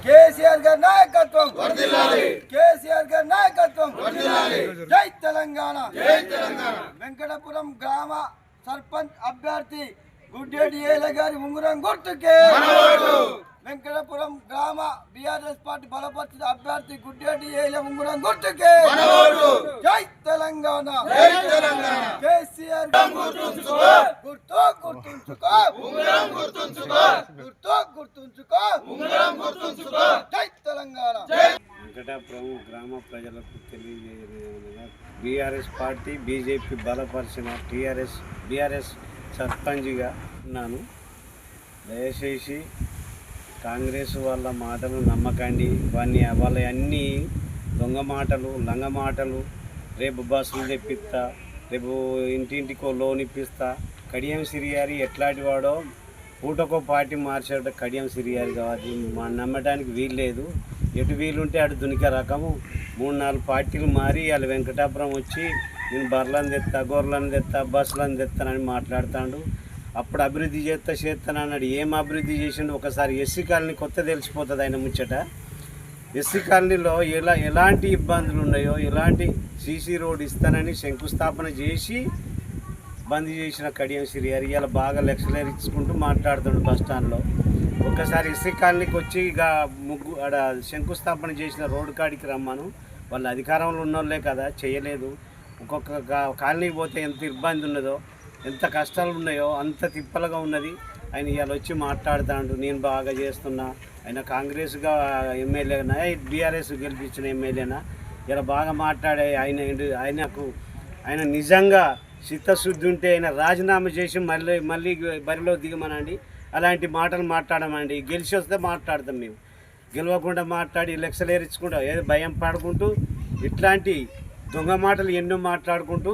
కేసీఆర్ గారి నాయకత్వం, కేసీఆర్ గారి నాయకత్వం. జై తెలంగాణ. వెంకటాపురం గ్రామ సర్పంచ్ అభ్యర్థి గుడ్డేటి ఏల గారి ఉంగరం గుర్తుకే. వెంకటాపురం గ్రామ బీఆర్ఎస్ పార్టీ బలపరిచిన అభ్యర్థి గుడ్డేటి ఏల ఉంగరం గుర్తుకే. జై తెలంగాణ. కేసీఆర్ గుర్తు గుర్తుంచుకో, గుర్తుంచుకో. జై తెలంగాణ. వెంకటాపురం గ్రామ ప్రజలకు తెలియజేయగా బీఆర్ఎస్ పార్టీ బీజేపీ బలపరిచిన బీఆర్ఎస్ సర్పంచ్గా ఉన్నాను. దయచేసి కాంగ్రెస్ వాళ్ళ మాటలు నమ్మకండి. వాళ్ళ అన్నీ దొంగ మాటలు, లంగ మాటలు. రేపు బస్సులు తెప్పిస్తా, రేపు ఇంటింటికో లోన్ ఇప్పిస్తా. కడియం సిరియారి ఎట్లాంటి వాడో పూటకో పార్టీ మార్చాడు. కడియం సిరియారి కావాలి నమ్మడానికి వీల్లేదు. ఎటు వీలుంటే అటు దునికే రకము 3-4 పార్టీలు మారి వాళ్ళ వెంకటాపురం వచ్చి నేను బర్లను తెస్తా, గొర్రెలను తెస్తా, బస్సులను తెస్తానని మాట్లాడుతాడు. అప్పుడు అభివృద్ధి చేస్తానన్నాడు. ఏం అభివృద్ధి చేసిండు? ఒకసారి ఎస్సీ కాలనీ కొత్త తెలిసిపోతుంది ఆయన ముచ్చట. ఎస్సీ కాలనీలో ఎలాంటి ఇబ్బందులు ఉన్నాయో, ఎలాంటి సీసీ రోడ్ ఇస్తానని శంకుస్థాపన చేసి బంద్ చేసిన కడియం సిరియారి ఇలా బాగా లెక్చరర్ ఇచ్చుకుంటూ మాట్లాడుతాడు బస్టాండ్లో. ఒక్కసారి ఎస్సీ కాలనీకి వచ్చి ఇక ఆడ శంకుస్థాపన చేసిన రోడ్డు కాడికి రమ్మను. వాళ్ళ అధికారంలో ఉన్నోళ్ళే కదా, చేయలేదు. ఒక్కొక్క కాలనీకి పోతే ఎంత ఇబ్బంది ఉన్నదో, ఎంత కష్టాలు ఉన్నాయో అంత తిప్పలుగా ఉన్నది. ఆయన ఇవాళ వచ్చి మాట్లాడుతాడు, నేను బాగా చేస్తున్నా. ఆయన కాంగ్రెస్గా ఎమ్మెల్యేనా, బీఆర్ఎస్ గెలిపించిన ఎమ్మెల్యేనా, ఇలా బాగా మాట్లాడే ఆయన నిజంగా చిత్తశుద్ధి ఉంటే ఆయన రాజీనామా చేసి మళ్ళీ బరిలో దిగమనండి. అలాంటి మాటలు మాట్లాడమండి. గెలిచి వస్తే మాట్లాడతాం. మేము గెలవకుండా మాట్లాడి లెక్చర్ ఇచ్చుకుంటా ఏదో భయం పడుకుంటూ ఇట్లాంటి దొంగ మాటలు ఎన్నో మాట్లాడుకుంటూ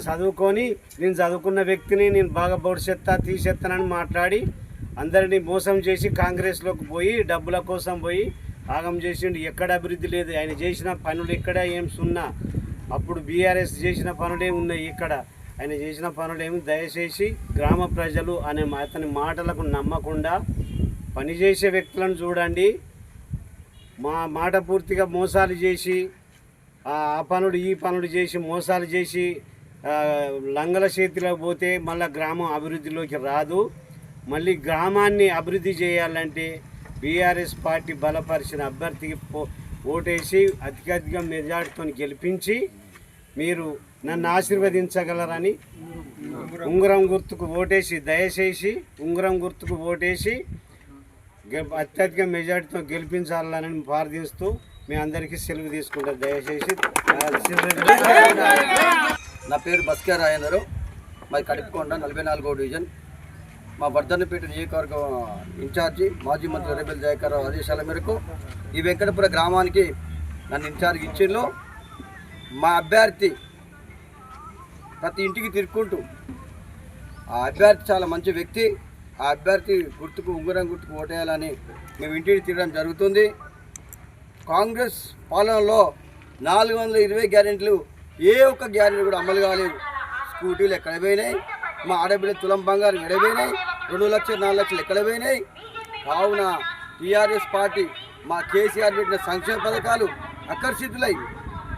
చదువుకొని నేను చదువుకున్న వ్యక్తిని నేను బాగా భవిష్యత్తు తీసేస్తానని మాట్లాడి అందరినీ మోసం చేసి కాంగ్రెస్లోకి పోయి డబ్బుల కోసం పోయి ఆగం చేసిండు. ఎక్కడ అభివృద్ధి లేదు. ఆయన చేసిన పనులు ఎక్కడ ఏం సున్నా. అప్పుడు బీఆర్ఎస్ చేసిన పనులే ఉన్నాయి. ఇక్కడ ఆయన చేసిన పనులేమి. దయచేసి గ్రామ ప్రజలు అతని మాటలకు నమ్మకుండా పనిచేసే వ్యక్తులను చూడండి. మా మాట పూర్తిగా మోసాలు చేసి ఆ పనులు ఈ పనులు చేసి మోసాలు చేసి లంగల చేతిలోకి పోతే మళ్ళీ గ్రామం అభివృద్ధిలోకి రాదు. మళ్ళీ గ్రామాన్ని అభివృద్ధి చేయాలంటే బీఆర్ఎస్ పార్టీ బలపరిచిన అభ్యర్థికి ఓటేసి అధిక మెజార్టీతో గెలిపించి మీరు నన్ను ఆశీర్వదించగలరని ఉంగరం గుర్తుకు ఓటేసి దయచేసి ఉంగరం గుర్తుకు ఓటేసి అత్యధిక మెజార్టీతో గెలిపించాలని ప్రార్థిస్తూ మీ అందరికీ సెలవు తీసుకుంటారు. దయచేసి. నా పేరు బస్కే రాజేందరు, మాది కడిపికొండ 44వ డివిజన్. మా వర్ధన్నపేట నియోజకవర్గం ఇన్ఛార్జి మాజీ మంత్రి రెబెల్ జయకర్రావు ఆదేశాల మేరకు ఈ వెంకటపుర గ్రామానికి నన్ను ఇన్ఛార్జ్ ఇచ్చిండ్రు. మా అభ్యర్థి ప్రతి ఇంటికి తిరుక్కుంటూ ఆ అభ్యర్థి చాలా మంచి వ్యక్తి. ఆ అభ్యర్థి గుర్తుకు ఉంగరం గుర్తుకు ఓటేయాలని మేము ఇంటికి తిరగడం జరుగుతుంది. కాంగ్రెస్ పాలనలో 420 గ్యారెంటీలు ఏ ఒక్క గ్యారెంటీ కూడా అమలు కాలేదు. స్కూటీలు ఎక్కడ పోయినాయి, మా ఆడబిడ్డ తులం బంగారం ఎడపోయినాయి, 2 లక్షలు 4 లక్షలు ఎక్కడ పోయినాయి. కావున టీఆర్ఎస్ పార్టీ మా కేసీఆర్ పెట్టిన సంక్షేమ పథకాలు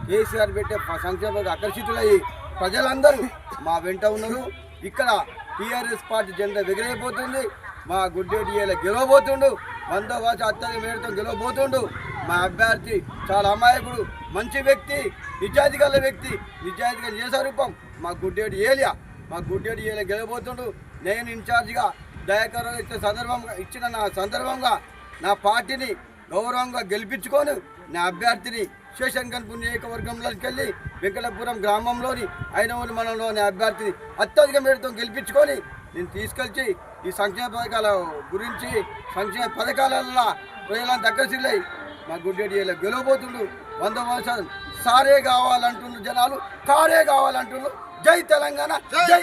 కేసీఆర్ పెట్టే సంక్షేమ పథకాలు ఆకర్షితులయ్యి ప్రజలందరూ మా వెంట ఉన్నారు. ఇక్కడ టీఆర్ఎస్ పార్టీ జెండా ఎగిరైపోతుంది. మా గుడ్డేటి ఏల గెలవబోతుండు, 100 వాచ అత్యధిక మేరతో గెలవబోతుండు. మా అభ్యర్థి చాలా అమాయకుడు, మంచి వ్యక్తి, నిజాయితీ గల వ్యక్తి, నిజాయితీగా నిజస్వరూపం మా గుడ్డేటి ఏల గెలవబోతుండు. నేను ఇన్ఛార్జిగా దయాకర్రావు ఇచ్చిన సందర్భంగా నా పార్టీని గౌరవంగా గెలిపించుకొని నా అభ్యర్థిని శేషంకన్పూర్ నియోజకవర్గంలోకి వెళ్ళి వెంకటాపురం గ్రామంలోని ఐనవోలు మండలంలోని అభ్యర్థిని అత్యధిక మేరతో గెలిపించుకొని నేను తీసుకొచ్చి ఈ సంక్షేమ పథకాల గురించి సంక్షేమ పథకాలలో ప్రజలను దగ్గరసిల్లై మా గుడ్డేటి ఏల గెలవబోతుండు. 100% సారే కావాలంటున్నారు జనాలు, కారే కావాలంటున్నారు. జై తెలంగాణ. జై